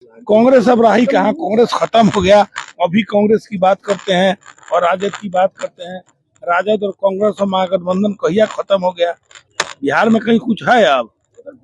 कांग्रेस अब रही कहाँ, कांग्रेस खत्म हो गया। अभी कांग्रेस की बात करते हैं और राजद की बात करते हैं। राजद और कांग्रेस और महागठबंधन कहिया खत्म हो गया। बिहार में कहीं कुछ है? अब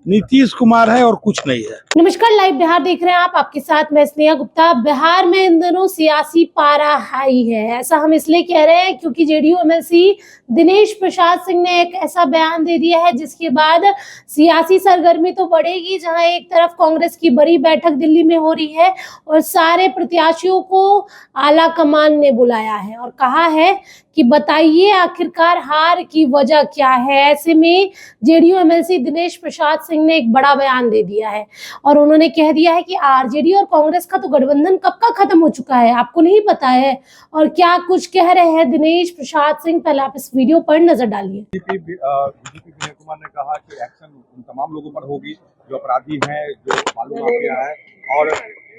नीतीश कुमार है और कुछ नहीं है। नमस्कार, लाइव बिहार देख रहे हैं आप। आपके साथ मैं स्नेहा गुप्ता। बिहार में इन दिनों सियासी पारा हाई है। ऐसा हम इसलिए कह रहे हैं क्योंकि जेडीयू एमएलसी दिनेश प्रसाद सिंह ने एक ऐसा बयान दे दिया है जिसके बाद सियासी सरगर्मी तो बढ़ेगी। जहां एक तरफ कांग्रेस की बड़ी बैठक दिल्ली में हो रही है और सारे प्रत्याशियों को आला कमान ने बुलाया है और कहा है कि बताइए आखिरकार हार की वजह क्या है। ऐसे में जेडीयू एमएलसी दिनेश प्रसाद सिंह ने एक बड़ा बयान दे दिया है और उन्होंने कह दिया है कि आरजेडी और कांग्रेस का तो गठबंधन कब का खत्म हो चुका है, आपको नहीं पता है। और क्या कुछ कह रहे हैं दिनेश प्रसाद सिंह, पहले आप इस वीडियो पर नजर डालिए। डीजीपी विनय कुमार ने कहा कि एक्शन उन तमाम लोगों पर होगी जो अपराधी हैं, जो बालू माफिया है, और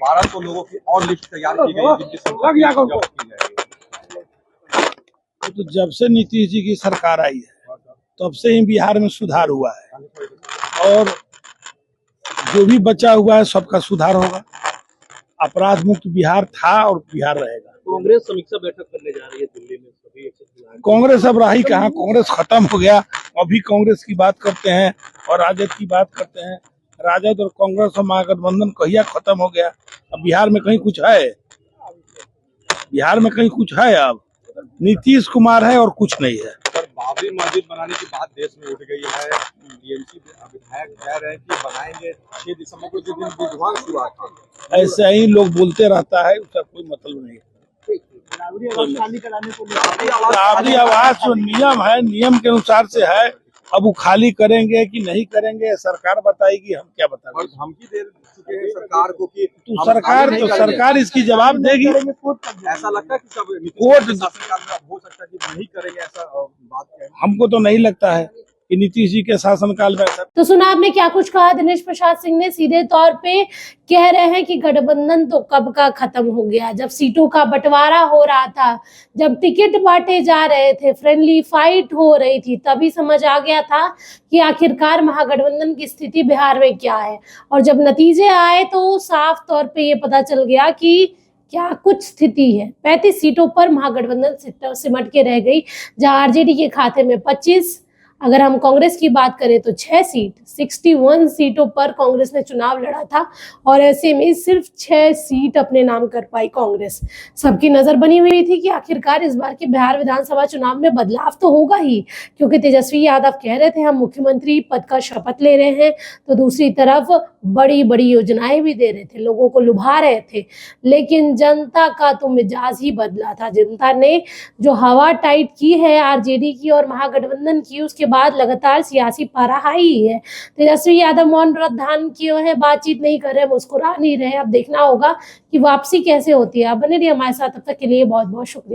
1200 लोगों की और लिस्ट तैयार की गई जिनकी संपत्ति जब्त की जाएगी। तो जब से नीतीश जी की सरकार आई है तब से ही बिहार में सुधार हुआ है और जो भी बचा हुआ है सबका सुधार होगा। अपराध मुक्त बिहार था और बिहार रहेगा। कांग्रेस समीक्षा बैठक करने जा रही है दिल्ली में। सभी कांग्रेस अब रही कहाँ, कांग्रेस खत्म हो गया। अभी कांग्रेस की बात करते हैं और राजद की बात करते हैं। राजद और कांग्रेस और महागठबंधन कहिया खत्म हो गया। अब बिहार में कहीं कुछ है? बिहार में कहीं कुछ है? अब नीतीश कुमार है और कुछ नहीं है। बाबरी मस्जिद बनाने की बात देश में उठ गई है। टीएमसी विधायक कह रहे हैं कि बनाएंगे 6 दिसंबर को, जिस दिन विध्वंस हुआ था। ऐसे ही लोग बोलते रहता है, उसका कोई मतलब नहीं है। बाबरी आवाज जो नियम है, नियम के अनुसार से है। अब वो खाली करेंगे कि नहीं करेंगे सरकार बताएगी, हम क्या बताएंगे। और धमकी दे चुके हैं सरकार को कि सरकार इसकी जवाब देगी। ऐसा लगता है कि सब कोर्ट शासनकाल में हो सकता है कि नहीं करेंगे, ऐसा बात है। हमको तो नहीं लगता है कि नीतीश जी के शासनकाल में ऐसा। तो सुना आपने क्या कुछ कहा दिनेश प्रसाद सिंह ने। सीधे तौर पे कह रहे हैं कि गठबंधन तो कब का खत्म हो गया। जब सीटों का बंटवारा हो रहा था, जब टिकट बांटे जा रहे थे, फ्रेंडली फाइट हो रही थी, तभी समझ आ गया था कि आखिरकार महागठबंधन की स्थिति बिहार में क्या है। और जब नतीजे आए तो साफ तौर पे ये पता चल गया कि क्या कुछ स्थिति है। 35 सीटों पर महागठबंधन सिमट के रह गई, जहां आरजेडी के खाते में 25, अगर हम कांग्रेस की बात करें तो 6 सीट, 61 सीटों पर कांग्रेस ने चुनाव लड़ा था और ऐसे में सिर्फ 6 सीट अपने नाम कर पाई कांग्रेस। सबकी नजर बनी हुई थी कि आखिरकार इस बार के बिहार विधानसभा चुनाव में बदलाव तो होगा ही, क्योंकि तेजस्वी यादव कह रहे थे हम मुख्यमंत्री पद का शपथ ले रहे हैं, तो दूसरी तरफ बड़ी बड़ी योजनाएं भी दे रहे थे, लोगों को लुभा रहे थे। लेकिन जनता का तो मिजाज ही बदला था। जनता ने जो हवा टाइट की है आरजेडी की और महागठबंधन की, उसके बाद लगातार सियासी पारा हाई है। तेजस्वी यादव मौन व्रत धारण किए हैं, बातचीत नहीं कर रहे, मुस्कुरा नहीं रहे। अब देखना होगा कि वापसी कैसे होती है। आप बने रहिए हमारे साथ, तब तक के लिए बहुत बहुत शुक्रिया।